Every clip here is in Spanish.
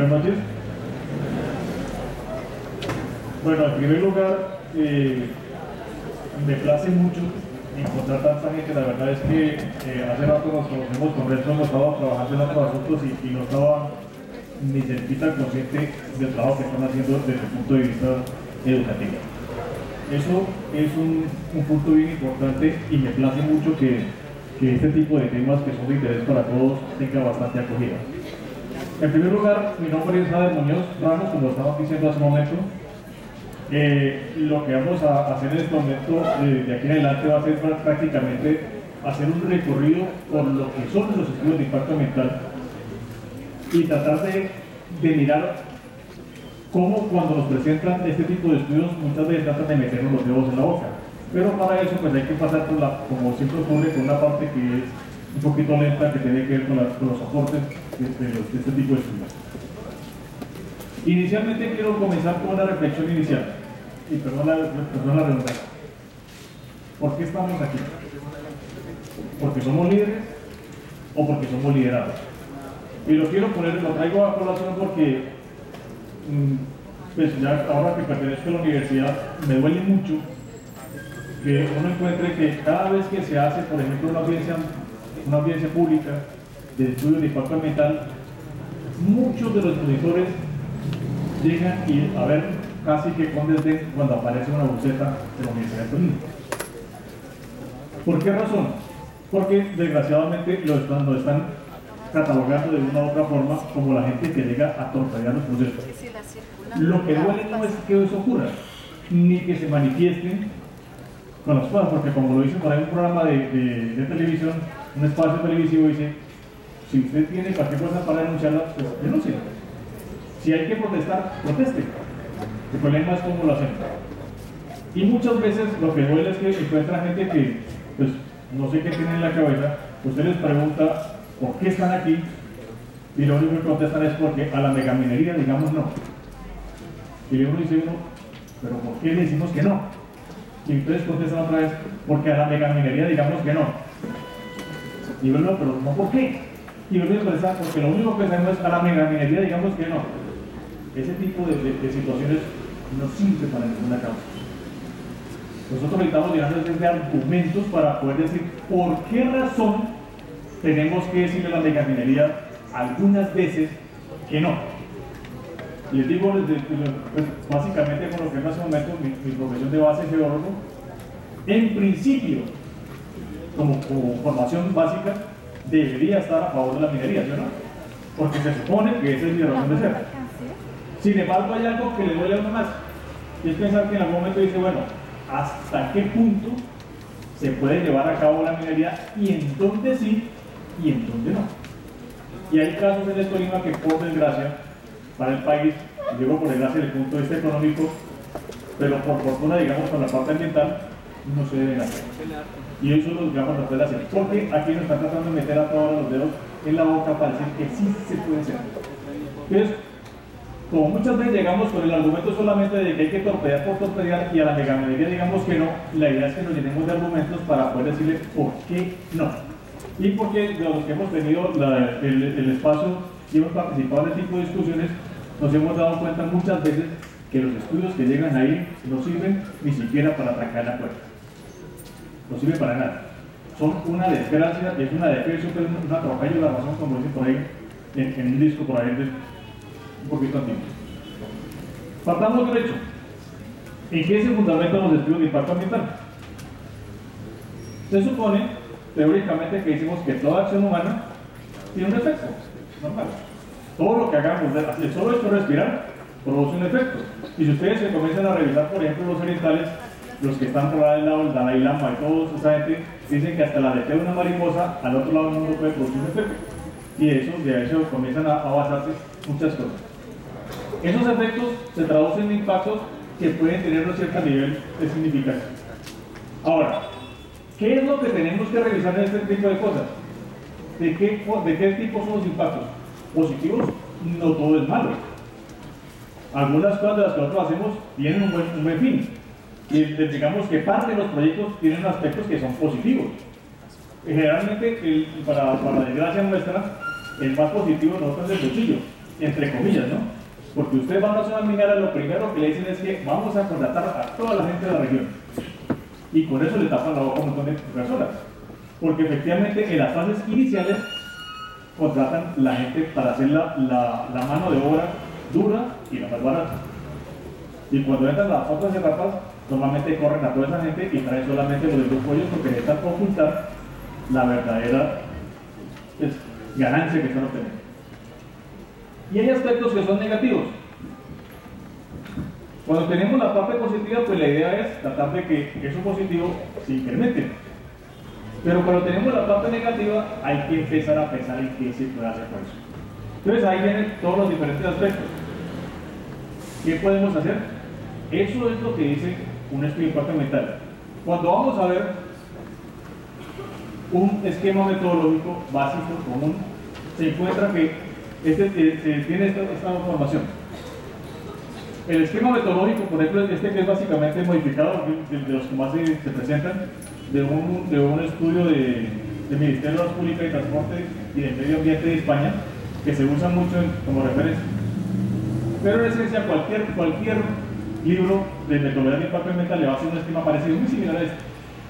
Buenas noches. Bueno, en primer lugar, me place mucho encontrar tanta gente. La verdad es que hace rato nos conocemos con Renzo, hemos estado trabajando en otros asuntos y no estaba ni cerquita consciente del trabajo que están haciendo desde el punto de vista educativo. Eso es un punto bien importante y me place mucho que este tipo de temas que son de interés para todos tenga bastante acogida. En primer lugar, mi nombre es Nader Muñoz Ramos, como estaba diciendo hace un momento. Lo que vamos a hacer en este momento, de aquí en adelante, va a ser prácticamente hacer un recorrido por lo que son los estudios de impacto ambiental y tratar de mirar cómo cuando nos presentan este tipo de estudios muchas veces tratan de meternos los dedos en la boca. Pero para eso pues hay que pasar por como siempre ocurre, con una parte que es un poquito lenta, que tiene que ver con los aportes de este tipo de estudios. Inicialmente quiero comenzar con una reflexión inicial, y perdón la redundancia. ¿Por qué estamos aquí? ¿Porque somos líderes o porque somos liderados? Y lo traigo a colación porque pues ya ahora que pertenezco a la universidad me duele mucho que uno encuentre que cada vez que se hace, por ejemplo, una audiencia pública de estudio de impacto ambiental, muchos de los monitores llegan y a ver casi que con desdén cuando aparece una buceta de la Universidad de Tolima. ¿Por qué razón? Porque desgraciadamente lo están catalogando de una u otra forma como la gente que llega a torpedear los procesos. Lo que duele no es que eso ocurra, ni que se manifiesten con las cosas, porque como lo dice por ahí un programa de televisión, un espacio televisivo, dice: si usted tiene cualquier cosa para denunciarla, pues denuncie. Si hay que protestar, proteste. El problema es cómo lo hacemos. Y muchas veces lo que duele es que encuentra gente que, pues, no sé qué tiene en la cabeza. Usted les pregunta por qué están aquí y lo único que contestan es porque a la megaminería digamos no. Y uno dice pero ¿por qué le decimos que no? Y entonces contestan otra vez, porque a la megaminería digamos que no. Y bueno, pero no, ¿por qué? Y vuelve a expresar, porque lo único que sabemos es a la megaminería digamos que no. Ese tipo de situaciones no sirve para ninguna causa. Nosotros necesitamos llenar de argumentos para poder decir por qué razón tenemos que decirle a la megaminería algunas veces que no. Les digo, pues, básicamente con lo que en ese momento mi profesión de base es geólogo, en principio, como formación básica, debería estar a favor de la minería, ¿sí o no? Porque se supone que esa es mi razón de ser. Sin embargo, hay algo que le duele a uno más, y es pensar que en algún momento dice, bueno, ¿hasta qué punto se puede llevar a cabo la minería y en dónde sí y en dónde no? Y hay casos en el Tolima que, por desgracia, para el país, digo por desgracia desde el punto de vista económico, pero por fortuna, digamos, con la parte ambiental, no se deben hacer. Y eso lo vamos a tratar de hacer, porque aquí nos están tratando de meter a todos los dedos en la boca para decir que sí se puede hacer. Entonces, como muchas veces llegamos con el argumento solamente de que hay que torpedear por torpedear y a la megaminería digamos que no, la idea es que nos llenemos de argumentos para poder decirle por qué no. Y porque de los que hemos tenido el espacio y hemos participado en este tipo de discusiones, nos hemos dado cuenta muchas veces que los estudios que llegan ahí no sirven ni siquiera para trancar la puerta. No sirven para nada. Son una desgracia, es una defensa, es un atropello de la razón, como dicen por ahí, en un disco por ahí un poquito antiguo. Partamos del hecho. ¿En qué se fundamentan los estudios de impacto ambiental? Se supone, teóricamente, que decimos que toda acción humana tiene un efecto normal. Todo lo que hagamos, el solo hecho de respirar, produce un efecto. Y si ustedes se comienzan a revisar, por ejemplo, los orientales, los que están por al lado del Dalai Lama y toda esa gente, dicen que hasta la aleteo de una mariposa al otro lado del mundo puede producir un efecto. Y de eso comienzan a basarse muchas cosas. Esos efectos se traducen en impactos que pueden tener un cierto nivel de significación. Ahora, ¿qué es lo que tenemos que revisar en este tipo de cosas? ¿De qué tipo son los impactos? Positivos, no todo es malo. Algunas cosas de las que nosotros hacemos tienen un buen fin. Y digamos que parte de los proyectos tienen aspectos que son positivos. Generalmente, para la desgracia nuestra, el más positivo nosotros es el bolsillo. entre comillas, ¿no? Porque ustedes van a zona minera, lo primero que le dicen es que vamos a contratar a toda la gente de la región. Y con eso le tapan la boca a un montón de personas. Porque efectivamente en las fases iniciales contratan la gente para hacer la mano de obra dura y la más barata. Y cuando entran las otras etapas, normalmente corren a toda esa gente y traen solamente los del grupo ellos porque necesitan ocultar la verdadera ganancia que están obteniendo. Y hay aspectos que son negativos. Cuando tenemos la parte positiva, pues la idea es tratar de que eso positivo se incremente. Pero cuando tenemos la parte negativa, hay que empezar a pensar en qué se puede hacer con eso. Entonces ahí vienen todos los diferentes aspectos. ¿Qué podemos hacer? Eso es lo que dice un estudio de impacto ambiental. Cuando vamos a ver un esquema metodológico básico, común, se encuentra que tiene esta información. El esquema metodológico, por ejemplo, este que es básicamente modificado, de los que más se presentan, de un estudio del Ministerio de Obras Públicas y Transporte y del Medio Ambiente de España, que se usa mucho como referencia. Pero en esencia, cualquier libro de metodología de impacto ambiental le va a hacer un esquema parecido, muy similar a este.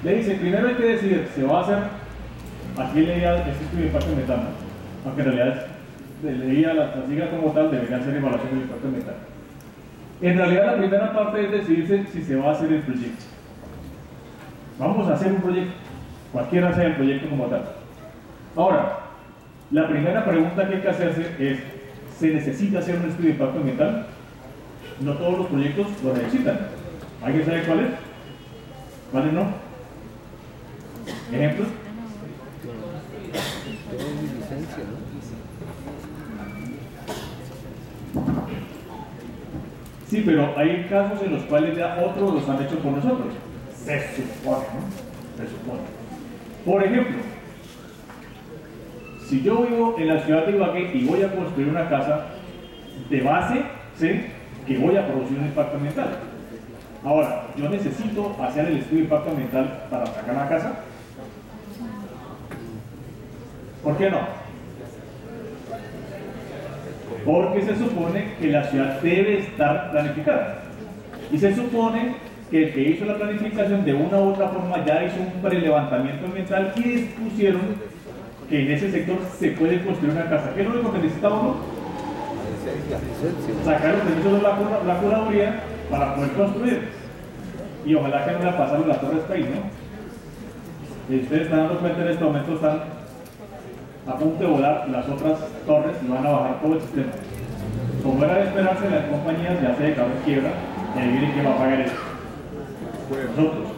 Le dice, primero hay que decidir, se va a hacer, aquí leía este estudio de impacto ambiental, ¿no? Aunque en realidad leía la sigla como tal, debería hacer evaluación del impacto ambiental. En realidad la primera parte es decidirse si se va a hacer el proyecto. Vamos a hacer un proyecto, cualquiera sea el proyecto como tal. Ahora, la primera pregunta que hay que hacerse es, ¿se necesita hacer un estudio de impacto ambiental? No todos los proyectos lo necesitan. ¿Alguien sabe cuáles? ¿Cuáles no? ¿Ejemplos? Sí, pero hay casos en los cuales ya otros los han hecho por nosotros. Se supone, ¿no? Se supone. Por ejemplo, si yo vivo en la ciudad de Ibagué y voy a construir una casa, de base sé que voy a producir un impacto ambiental. Ahora, ¿yo necesito hacer el estudio de impacto ambiental para sacar la casa? ¿Por qué no? Porque se supone que la ciudad debe estar planificada. Y se supone que el que hizo la planificación de una u otra forma ya hizo un prelevantamiento ambiental y dispusieron que en ese sector se puede construir una casa. ¿Qué es lo único que necesita uno? Sacar los permisos de la curaduría para poder construir. Y ojalá que no le pasaron las torres país, ¿no? Y ustedes están dando cuenta en este momento, están a punto de volar las otras torres y van a bajar todo el sistema. Como era de esperarse, las compañías ya se declaró en quiebra y adivinen quién va a pagar eso. Nosotros.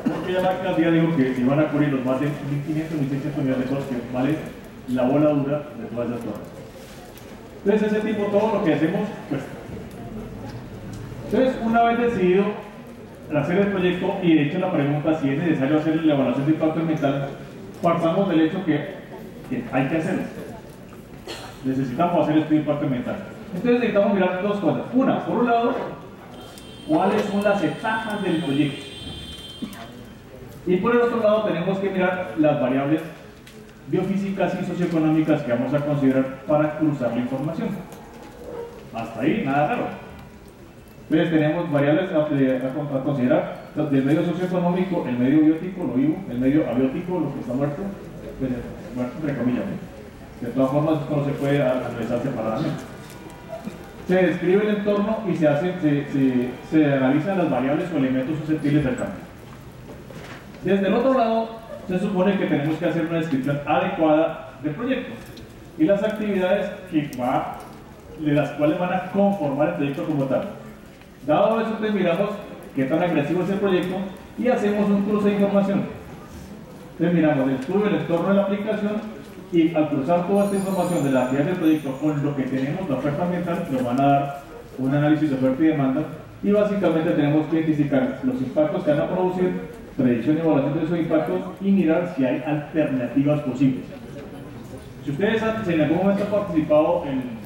Porque ya la alcaldía dijo que se iban a cubrir los más de 1.500, 1.600 millones de pesos que vale la bola dura de todas esas torres. Entonces ese tipo, todo lo que hacemos cuesta. Entonces, una vez decidido hacer el proyecto y de hecho la pregunta si es necesario hacer la evaluación de impacto ambiental, partamos del hecho que hay que hacerlo. Necesitamos hacer estudio de impacto ambiental. Entonces necesitamos mirar dos cosas. Una, por un lado, cuáles son las etapas del proyecto. Y por el otro lado tenemos que mirar las variables biofísicas y socioeconómicas que vamos a considerar para cruzar la información. Hasta ahí, nada raro. Entonces tenemos variables a considerar del medio socioeconómico, el medio biótico, lo vivo, el medio abiótico, lo que está muerto, pues, muerto entre comillas. De todas formas, esto no se puede analizar separadamente. Se describe el entorno y se analizan las variables o elementos susceptibles del cambio. Desde el otro lado, se supone que tenemos que hacer una descripción adecuada del proyecto y las actividades de las cuales van a conformar el proyecto como tal. Dado eso, entonces miramos qué tan agresivo es el proyecto y hacemos un cruce de información. Entonces miramos el estudio del entorno de la aplicación y al cruzar toda esta información de la actividad del proyecto con lo que tenemos, la oferta ambiental, nos van a dar un análisis de oferta y demanda y básicamente tenemos que identificar los impactos que van a producir, predicción y evaluación de esos impactos y mirar si hay alternativas posibles. Si ustedes en algún momento han participado en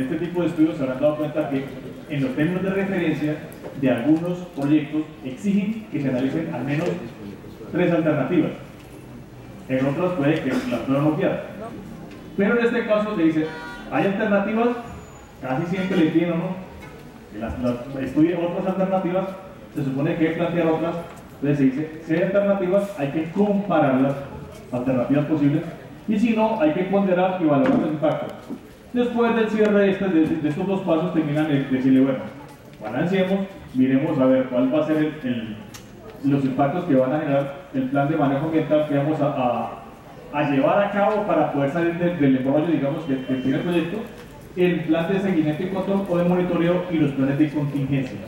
este tipo de estudios, se habrán dado cuenta que en los términos de referencia de algunos proyectos exigen que se analicen al menos 3 alternativas. En otros puede que las puedan obviar. Pero en este caso se dice, Hay alternativas, casi siempre le piden, ¿no? Estudia otras alternativas, se supone que hay que plantear otras, entonces se dice, si hay alternativas, hay que comparar las alternativas posibles, y si no, hay que ponderar y valorar los impactos. Después del cierre de estos dos pasos, terminan de decirle, bueno, balanceemos, miremos a ver cuál va a ser los impactos que van a generar el plan de manejo ambiental que vamos a llevar a cabo para poder salir del embrollo, digamos, que tiene el proyecto, el plan de seguimiento y control o de monitoreo y los planes de contingencia.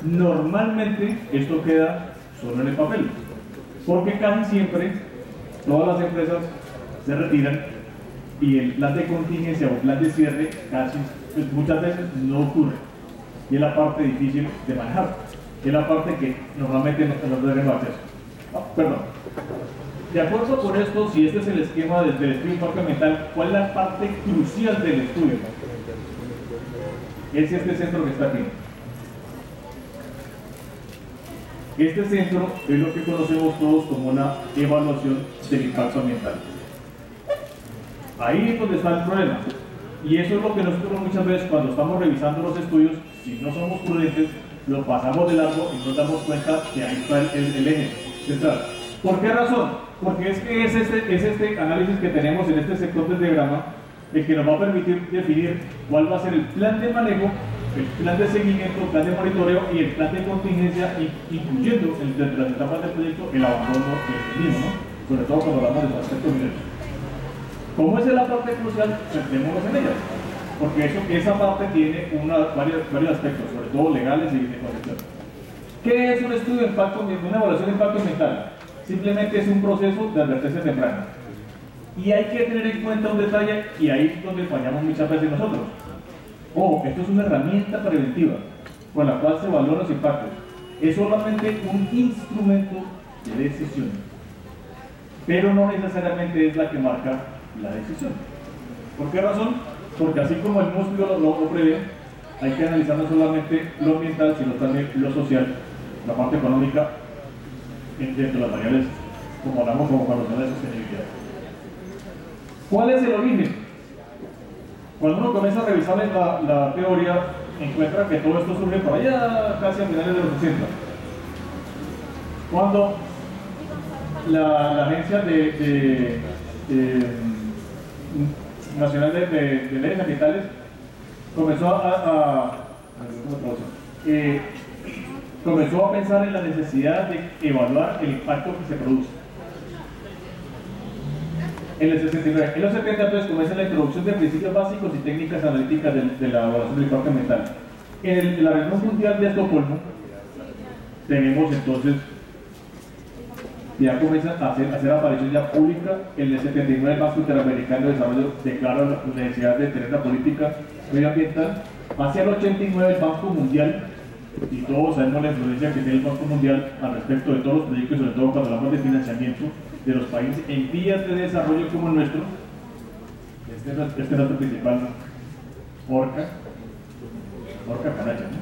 Normalmente esto queda solo en el papel, porque casi siempre todas las empresas se retiran y el plan de contingencia o plan de cierre casi, pues muchas veces no ocurre, y es la parte difícil de manejar, es la parte que normalmente no tenemos acceso. Perdón. De acuerdo con esto, si este es el esquema del estudio de impacto ambiental, ¿cuál es la parte crucial del estudio? Es este centro que está aquí. Este centro es lo que conocemos todos como una evaluación del impacto ambiental. Ahí es donde está el problema. Y eso es lo que nosotros muchas veces cuando estamos revisando los estudios, si no somos prudentes, lo pasamos de largo y nos damos cuenta que ahí está el eje central. ¿Por qué razón? Porque es que es este análisis que tenemos en este sector del diagrama el que nos va a permitir definir cuál va a ser el plan de manejo, el plan de seguimiento, el plan de monitoreo y el plan de contingencia, incluyendo entre las etapas del proyecto el abandono del mismo, ¿no? Sobre todo cuando hablamos de aspectos mineros. Como esa es la parte crucial, centrémonos en ella, porque esa parte tiene varios aspectos, sobre todo legales y de concepción. ¿Qué es un estudio de impacto, una evaluación de impacto ambiental? Simplemente es un proceso de advertencia temprana. Y hay que tener en cuenta un detalle, y ahí es donde fallamos muchas veces nosotros. Esto es una herramienta preventiva con la cual se evalúan los impactos. Es solamente un instrumento de decisión, pero no necesariamente es la que marca la decisión. ¿Por qué razón? Porque así como el músculo lo prevé, hay que analizar no solamente lo ambiental, sino también lo social, la parte económica, dentro de las variables, como hablamos como cuando se habla de sostenibilidad. ¿Cuál es el origen? Cuando uno comienza a revisar la teoría, encuentra que todo esto surge por allá casi a finales de los 60. Cuando la Agencia Nacional de Leyes Ambientales comenzó comenzó a pensar en la necesidad de evaluar el impacto que se produce. En el 69. En los 70 entonces comienza la introducción de principios básicos y técnicas analíticas de la evaluación del impacto ambiental. En la reunión mundial de Estocolmo tenemos entonces, ya comienza a hacer aparición ya pública. En el 79 el Banco Interamericano de Desarrollo declara la necesidad de tener la política medioambiental. Hacia el 89 el Banco Mundial, y todos sabemos la influencia que tiene el Banco Mundial al respecto de todos los proyectos, sobre todo cuando hablamos de financiamiento de los países en vías de desarrollo como el nuestro. Este es nuestro principal Orca Canacha, ¿no?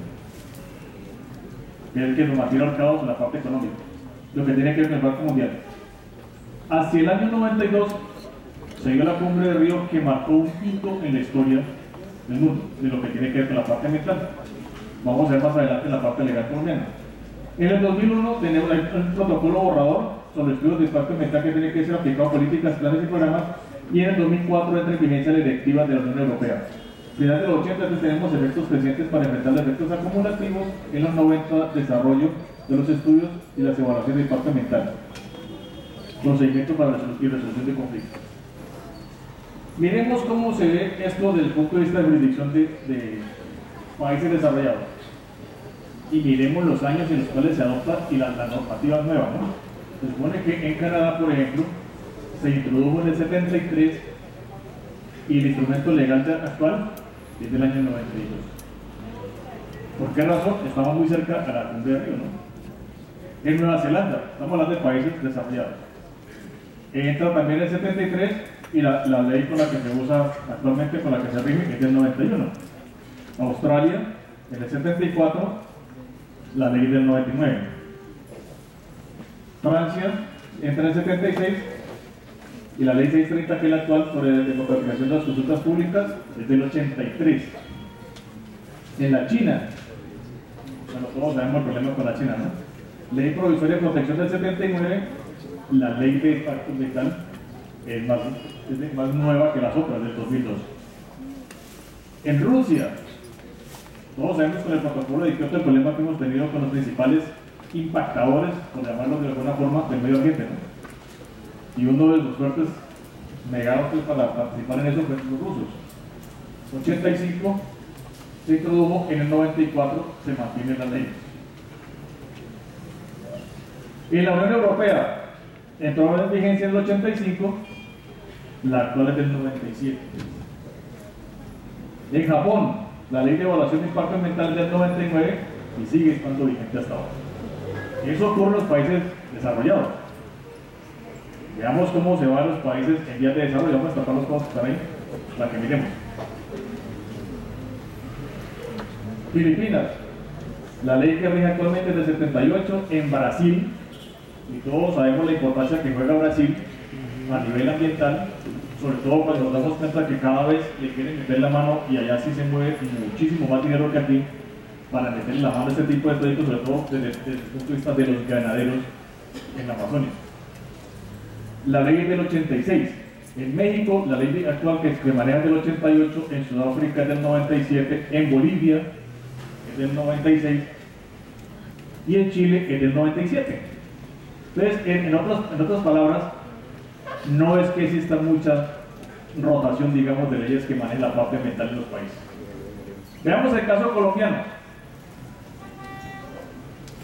Que es el que nos mantiene ahorcados en la parte económica, lo que tiene que ver con el Banco Mundial. Hacia el año 92 se dio la cumbre de Río, que marcó un hito en la historia del mundo, de lo que tiene que ver con la parte ambiental. Vamos a ver más adelante la parte legal colombiana. En el 2001 tenemos un protocolo borrador sobre estudios de impacto ambiental que tiene que ser aplicado a políticas, planes y programas, y en el 2004 entra en vigencia la directiva de la Unión Europea. Final de los 80 entonces tenemos efectos crecientes para enfrentar los efectos acumulativos. En los 90 desarrollo de los estudios y las evaluaciones de impacto ambiental, procedimientos para resolución de conflictos. Miremos cómo se ve esto desde el punto de vista de jurisdicción de países desarrollados, y miremos los años en los cuales se adopta y la normativa nueva, ¿no? Se supone que en Canadá, por ejemplo, se introdujo en el 73 y el instrumento legal actual es del año 92. ¿Por qué razón? Estamos muy cerca a la cumbre de Río, ¿no? En Nueva Zelanda, estamos hablando de países desarrollados. Entra también el 73 y la ley con la que se usa actualmente, con la que se rige, es del 91. Australia, en el 74, la ley del 99. Francia entra en el 76 y y la ley 630, que es la actual sobre democratización de las consultas públicas, es del 83. En la China, bueno, todos sabemos el problema con la China, ¿no? Ley provisoria de protección del 79, la ley de pacto legal es más nueva que las otras, del 2002. En Rusia, todos sabemos con el protocolo de Kioto el problema que hemos tenido con los principales impactadores, por llamarlos de alguna forma, del medio ambiente, ¿no? Y uno de los fuertes negados para participar en eso fue los rusos. 85 se introdujo, en el 94 se mantiene la ley. En la Unión Europea entró en vigencia en el 85, la actual es del 97. En Japón, la ley de evaluación de impacto ambiental es del 99 y sigue estando vigente hasta ahora. Eso ocurre en los países desarrollados. Veamos cómo se van los países en vías de desarrollo. Vamos a tapar los cosas que están ahí para que miremos. Filipinas, la ley que rige actualmente es del 78. En Brasil, y todos sabemos la importancia que juega Brasil a nivel ambiental, sobre todo cuando nos damos cuenta que cada vez le quieren meter la mano, y allá sí se mueve muchísimo más dinero que aquí para meter la mano a este tipo de proyectos, sobre todo desde el punto de vista de los ganaderos en la Amazonia. La ley es del 86. En México, la ley actual que maneja es del 88, en Sudáfrica es del 97, en Bolivia es del 96 y en Chile es del 97. Entonces, en otras palabras, no es que exista mucha rotación, digamos, de leyes que manejen la parte ambiental en los países. Veamos el caso colombiano.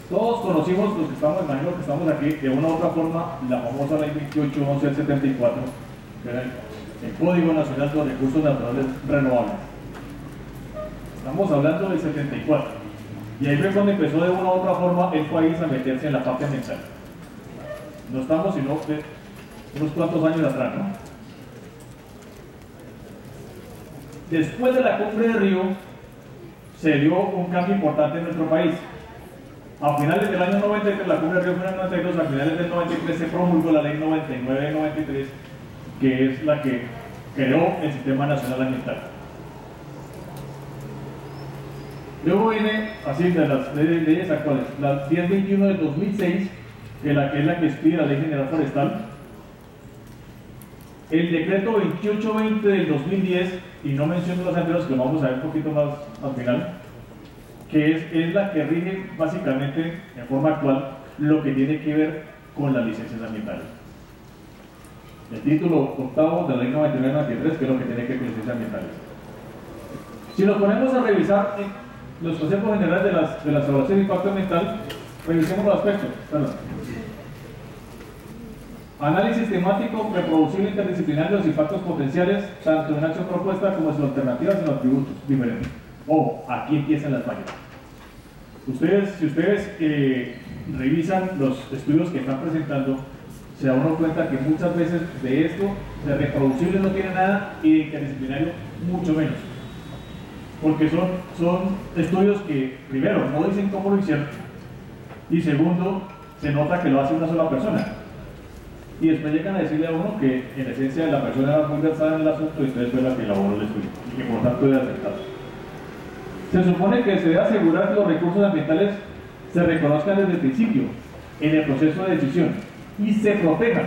Todos conocimos, los que estamos, imagino que estamos aquí, de una u otra forma, la famosa ley 2811 del 74, que era el Código Nacional de los Recursos Naturales Renovables. Estamos hablando del 74. Y ahí fue cuando empezó de una u otra forma el país a meterse en la parte ambiental. No estamos sino de unos cuantos años atrás, ¿no? Después de la cumbre de Río, se dio un cambio importante en nuestro país. A finales del año 93, la cumbre de Río fue en el 92, a finales del 93 se promulgó la ley 99-93, que es la que creó el Sistema Nacional Ambiental. Luego viene, así, de las leyes actuales, la 1021 del 2006, que es la que expide la Ley General Forestal, el decreto 2820 del 2010, y no menciono los anteriores que lo vamos a ver un poquito más al final, que es la que rige básicamente en forma actual lo que tiene que ver con las licencias ambientales. El título octavo de la ley 99-93, que es lo que tiene que ver con licencias ambientales. Si nos ponemos a revisar los conceptos generales de las evaluaciones de impacto ambiental, revisemos los aspectos. Análisis temático, reproducible interdisciplinario de los impactos potenciales, tanto en acción propuesta como en sus alternativas y en los atributos diferentes. Ojo, aquí empiezan las fallas. Si ustedes revisan los estudios que están presentando, se dan cuenta que muchas veces de esto, de reproducible no tiene nada y de interdisciplinario mucho menos. Porque son estudios que, primero, no dicen cómo lo hicieron, y segundo, se nota que lo hace una sola persona. Y después llegan a decirle a uno que en esencia la persona era muy versada en el asunto y ustedes fue la que elaboró el estudio y que por tanto debe aceptar. Se supone que se debe asegurar que los recursos ambientales se reconozcan desde el principio en el proceso de decisión y se protejan.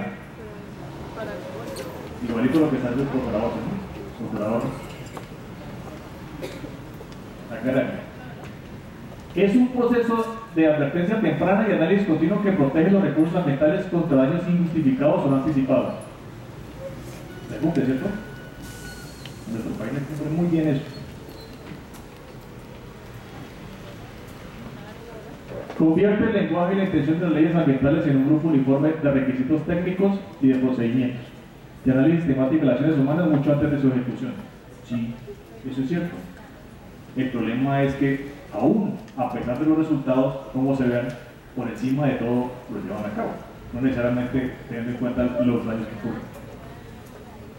Igualito lo que está haciendo el procurador. Es un proceso de advertencia temprana y análisis continuo que protege los recursos ambientales contra daños injustificados o no anticipados. ¿Se cumple, cierto? En nuestro país se cumple muy bien eso. Convierte el lenguaje y la intención de las leyes ambientales en un grupo uniforme de requisitos técnicos y de procedimientos, de análisis temático de las acciones humanas mucho antes de su ejecución. Sí, eso es cierto. El problema es que, aún a pesar de los resultados, como se vean, por encima de todo los llevan a cabo, no necesariamente teniendo en cuenta los daños que ocurren.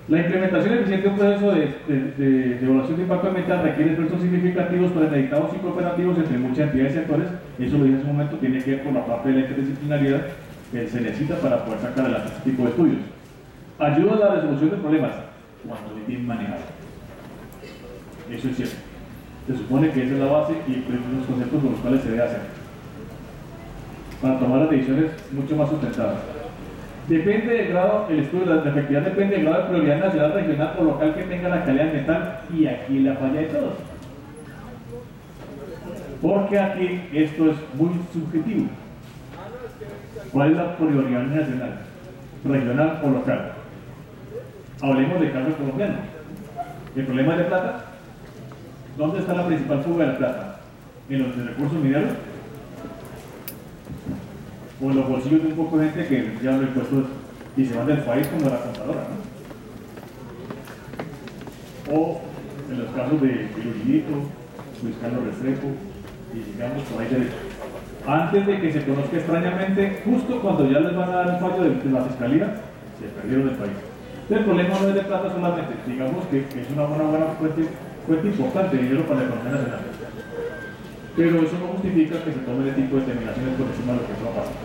La implementación eficiente de un proceso de evaluación de impacto ambiental requiere esfuerzos significativos premeditados y cooperativos entre muchas entidades y sectores. Eso lo dije hace un momento, tiene que ver con la parte de la interdisciplinariedad que se necesita para poder sacar adelante este tipo de estudios. ayuda a la resolución de problemas cuando es bien manejado. Eso es cierto. Se supone que esa es la base y los conceptos por los cuales se debe hacer para tomar las decisiones mucho más sustentadas. Depende del grado, el estudio de la efectividad depende del grado de prioridad nacional, regional o local que tenga la calidad ambiental, y aquí la falla de todos. Porque aquí esto es muy subjetivo. ¿Cuál es la prioridad nacional, regional o local? Hablemos del caso colombiano. ¿El problema es de plata? ¿Dónde está la principal fuga de la plata? ¿En los recursos mineros? ¿O en los bolsillos de un poco de gente que ya los impuestos y se van del país como la contadora, ¿no? O en los casos de Uribito, Luis Carlos Restrepo y digamos por ahí derecho. Antes de que se conozca extrañamente, justo cuando ya les van a dar un fallo de la fiscalía, se perdieron del país. El problema no es de plata solamente, digamos que es una buena fuente importante de dinero para la economía nacional. Pero eso no justifica que se tome ese tipo de determinaciones por encima de lo que eso va a pasar.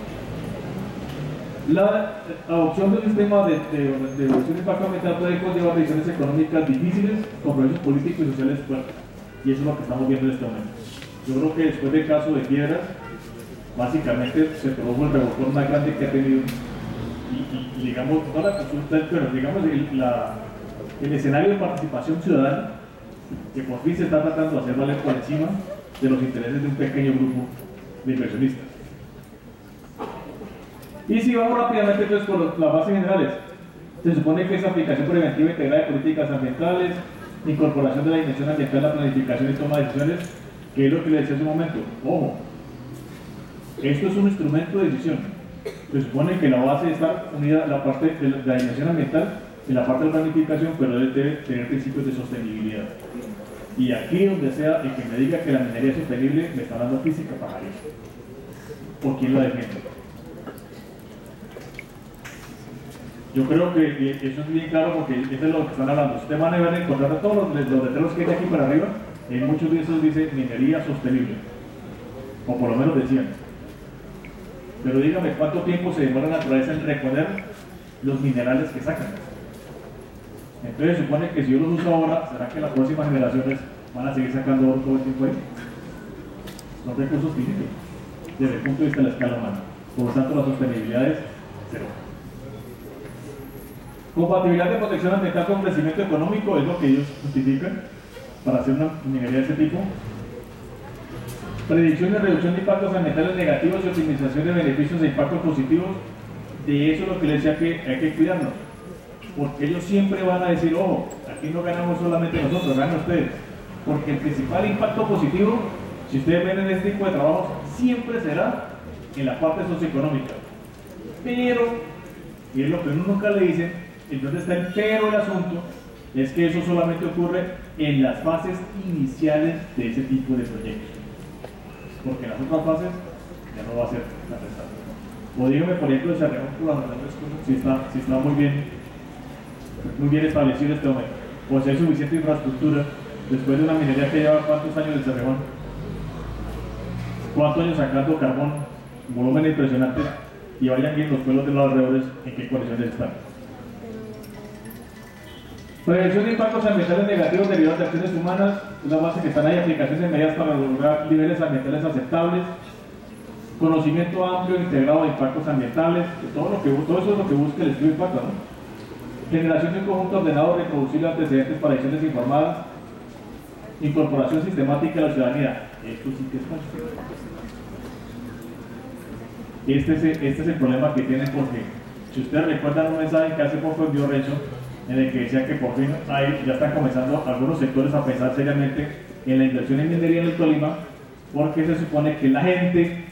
La adopción de un sistema de evaluación de impacto ambiental puede conllevar decisiones económicas difíciles, compromisos políticos y sociales fuertes. Y eso es lo que estamos viendo en este momento. Yo creo que después del caso de Piedras, básicamente se produjo el revolcón más grande que ha tenido. Y digamos, no la consulta, pero digamos el escenario de participación ciudadana, que por fin se está tratando de hacer valer por encima de los intereses de un pequeño grupo de inversionistas. Y si vamos rápidamente entonces por las bases generales, se supone que es aplicación preventiva integrada de políticas ambientales, incorporación de la dimensión ambiental en la planificación y toma de decisiones, que es lo que le decía hace un momento. Ojo, esto es un instrumento de decisión. Se supone que la base está unida a la parte de la dimensión ambiental en la parte de la planificación, pero debe tener principios de sostenibilidad. Y aquí donde sea el que me diga que la minería es sostenible, me está dando física para eso. ¿O quién la defiende? Yo creo que eso es bien claro porque eso es lo que están hablando. Ustedes van a ver encontrar todos los letreros que hay de aquí para arriba, en muchos de esos dice minería sostenible, o por lo menos decían. Pero dígame cuánto tiempo se demora la naturaleza en reponer los minerales que sacan. Entonces se supone que si yo los uso ahora, ¿será que las próximas generaciones van a seguir sacando oro todo el tiempo ahí? Son recursos finitos desde el punto de vista de la escala humana. Por lo tanto, la sostenibilidad es cero. Compatibilidad de protección ambiental con crecimiento económico es lo que ellos justifican para hacer una minería de ese tipo. Predicción y reducción de impactos ambientales negativos y optimización de beneficios e impactos positivos. De eso es lo que les decía que hay que cuidarnos. Porque ellos siempre van a decir, ojo, aquí no ganamos solamente nosotros, ganan ustedes. Porque el principal impacto positivo, si ustedes ven en este tipo de trabajos, siempre será en la parte socioeconómica. Pero, y es lo que uno nunca le dice, entonces está el pero del asunto, es que eso solamente ocurre en las fases iniciales de ese tipo de proyectos. Porque en las otras fases ya no va a ser la prestación. O dígame, por ejemplo, el Cerrejón, si está muy bien establecido este momento, o si hay suficiente infraestructura después de una minería que lleva cuántos años del Cerrejón, cuántos años sacando carbón, volumen impresionante, y vayan bien los pueblos de los alrededores en qué condiciones están. Prevención de impactos ambientales negativos derivados de acciones humanas, es la base que están ahí, aplicaciones de medidas para lograr niveles ambientales aceptables, conocimiento amplio e integrado de impactos ambientales, todo eso es lo que busca el estudio de impacto, ¿no? Generación de un conjunto ordenado reproducible de antecedentes para decisiones informadas, incorporación sistemática de la ciudadanía. Esto sí que es fácil. Este es el problema que tienen porque, si ustedes recuerdan un mensaje que hace poco envió Renzo, en el que decía que por fin ya están comenzando algunos sectores a pensar seriamente en la inversión en minería en el Tolima, porque se supone que la gente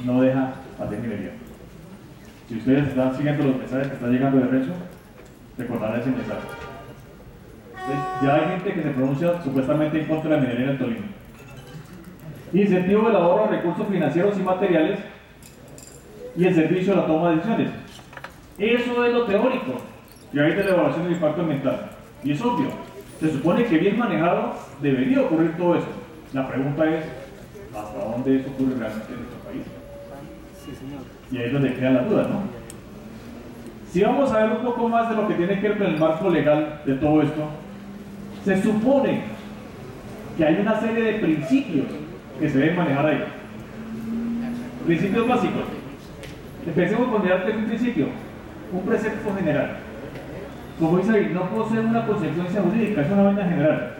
no deja hacer minería. Si ustedes están siguiendo los mensajes que están llegando de Renzo, recordarán ese mensaje. Entonces, ya hay gente que se pronuncia supuestamente en contra de la minería en el Tolima. Incentivo del ahorro de recursos financieros y materiales y el servicio de la toma de decisiones. Eso es lo teórico que hay de la evaluación del impacto ambiental. Y es obvio, se supone que bien manejado debería ocurrir todo eso. La pregunta es, ¿hasta dónde eso ocurre realmente en nuestro país? Sí, señor. Y ahí es donde quedan las dudas, ¿no? Si vamos a ver un poco más de lo que tiene que ver con el marco legal de todo esto, se supone que hay una serie de principios que se deben manejar ahí. Principios básicos. Empecemos por mirar que es un principio, un precepto general. Como dice ahí, no posee una consecuencia jurídica, es una vaina general.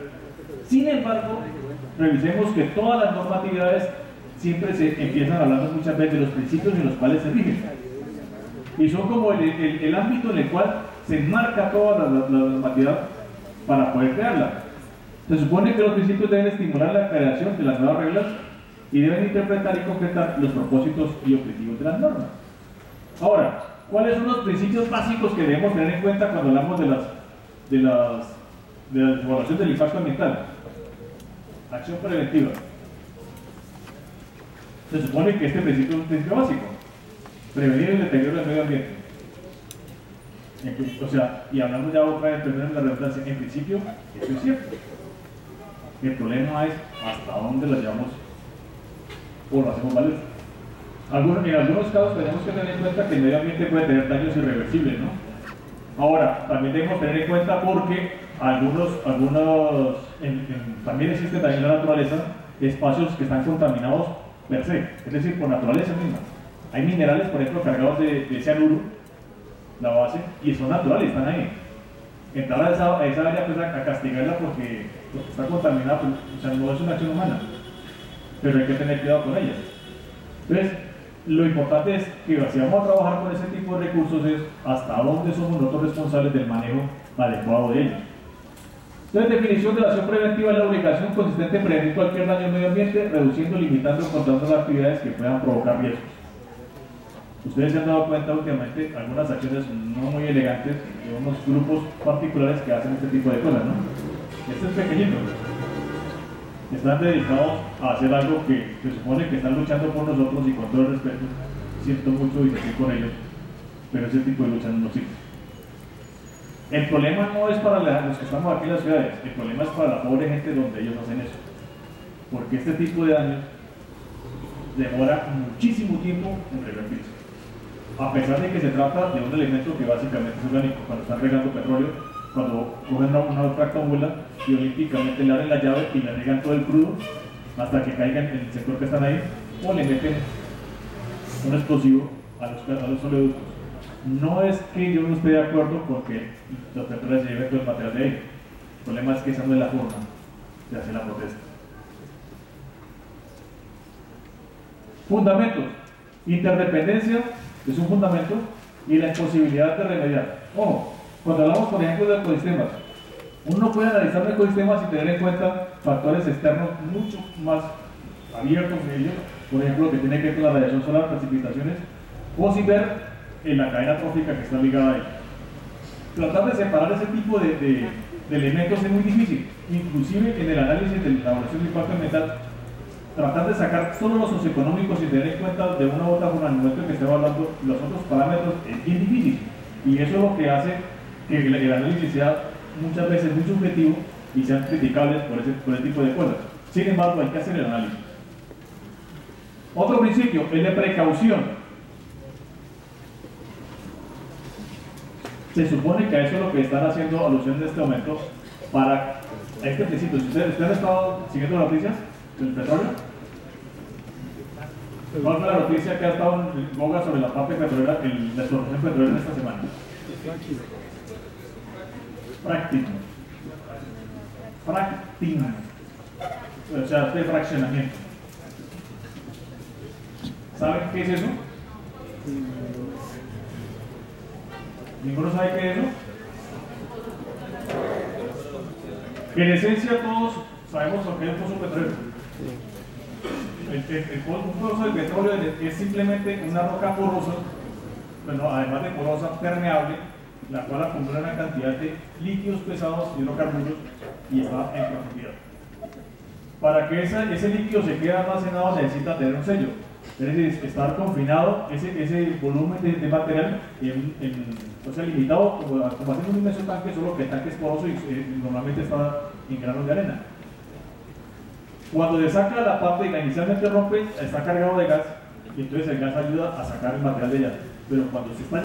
Sin embargo, revisemos que todas las normatividades siempre se empiezan hablando muchas veces de los principios en los cuales se rigen. Y son como el ámbito en el cual se enmarca toda la normatividad para poder crearla. Se supone que los principios deben estimular la creación de las nuevas reglas y deben interpretar y concretar los propósitos y objetivos de las normas. Ahora, ¿cuáles son los principios básicos que debemos tener en cuenta cuando hablamos de la evaluación del impacto ambiental? Acción preventiva. Se supone que este principio es un principio básico. Prevenir el deterioro del medio ambiente. O sea, y hablando ya otra vez, primero en la redundancia, en principio, eso es cierto. El problema es hasta dónde lo llevamos o lo hacemos valer. En algunos casos tenemos que tener en cuenta que el medio ambiente puede tener daños irreversibles, ¿no? Ahora, también debemos tener en cuenta porque también existen también en la naturaleza espacios que están contaminados per se, es decir, por naturaleza misma. Hay minerales, por ejemplo, cargados de cianuro, la base, y son naturales, están ahí. Entrar a esa área pues, a castigarla porque está contaminada, pues, o sea, no es una acción humana, pero hay que tener cuidado con ella. Entonces, lo importante es que si vamos a trabajar con ese tipo de recursos es hasta dónde somos nosotros responsables del manejo adecuado de ellos. Entonces, definición de la acción preventiva es la obligación consistente en prevenir cualquier daño al medio ambiente, reduciendo, limitando o controlando las actividades que puedan provocar riesgos. Ustedes se han dado cuenta últimamente algunas acciones no muy elegantes de unos grupos particulares que hacen este tipo de cosas, ¿no? Este es pequeñito. Están dedicados a hacer algo que se supone que están luchando por nosotros y con todo el respeto, siento mucho discutir con ellos, pero ese tipo de lucha no nos sirve. El problema no es para los que estamos aquí en las ciudades, el problema es para la pobre gente donde ellos hacen eso. Porque este tipo de daños demora muchísimo tiempo en revertirse. A pesar de que se trata de un elemento que básicamente es orgánico. Cuando están regando petróleo, cuando cogen una tractomula y olímpicamente le abren la llave y le regan todo el crudo hasta que caigan en el sector que están ahí, o le meten un explosivo a los oleoductos. No es que yo no esté de acuerdo porque los petroleros se lleven todo el material de ahí. El problema es que esa no es la forma de hacer la protesta. Fundamentos. Interdependencia es un fundamento y la imposibilidad de remediar. Ojo, cuando hablamos por ejemplo de ecosistemas, uno puede analizar un ecosistema sin tener en cuenta factores externos mucho más abiertos de ellos, por ejemplo lo que tiene que ver con la radiación solar, precipitaciones, o sin ver en la cadena trófica que está ligada a ella. Tratar de separar ese tipo de elementos es muy difícil, inclusive en el análisis de la evaluación de impacto ambiental. Tratar de sacar solo los socioeconómicos y tener en cuenta de una u otra forma el momento en que esté evaluando los otros parámetros es bien difícil, y eso es lo que hace que el análisis sea muchas veces muy subjetivo y sean criticables por ese tipo de cosas. Sin embargo, hay que hacer el análisis. Otro principio, el de precaución. Se supone que a eso es lo que están haciendo alusión en este momento para este principio. ¿Ustedes han estado siguiendo las noticias del petróleo? ¿Cuál fue la noticia que ha estado en boga sobre la parte petrolera, la explotación petrolera esta semana? Fracking. O sea, de fraccionamiento. ¿Saben qué es eso? ¿Ninguno sabe qué es eso? En esencia todos sabemos lo que es un pozo petrolero. Un pozo de petróleo es simplemente una roca porosa, bueno, además de porosa, permeable, la cual acumula una cantidad de líquidos pesados, hidrocarburos, y está en profundidad. Para que ese líquido se quede almacenado necesita tener un sello, es decir, estar confinado ese volumen de material o sea, limitado, como hacemos un inmenso tanque, solo que el tanque es poroso y normalmente está en granos de arena. Cuando se saca la parte que inicialmente rompe, está cargado de gas, y entonces el gas ayuda a sacar el material de allá. Pero cuando se está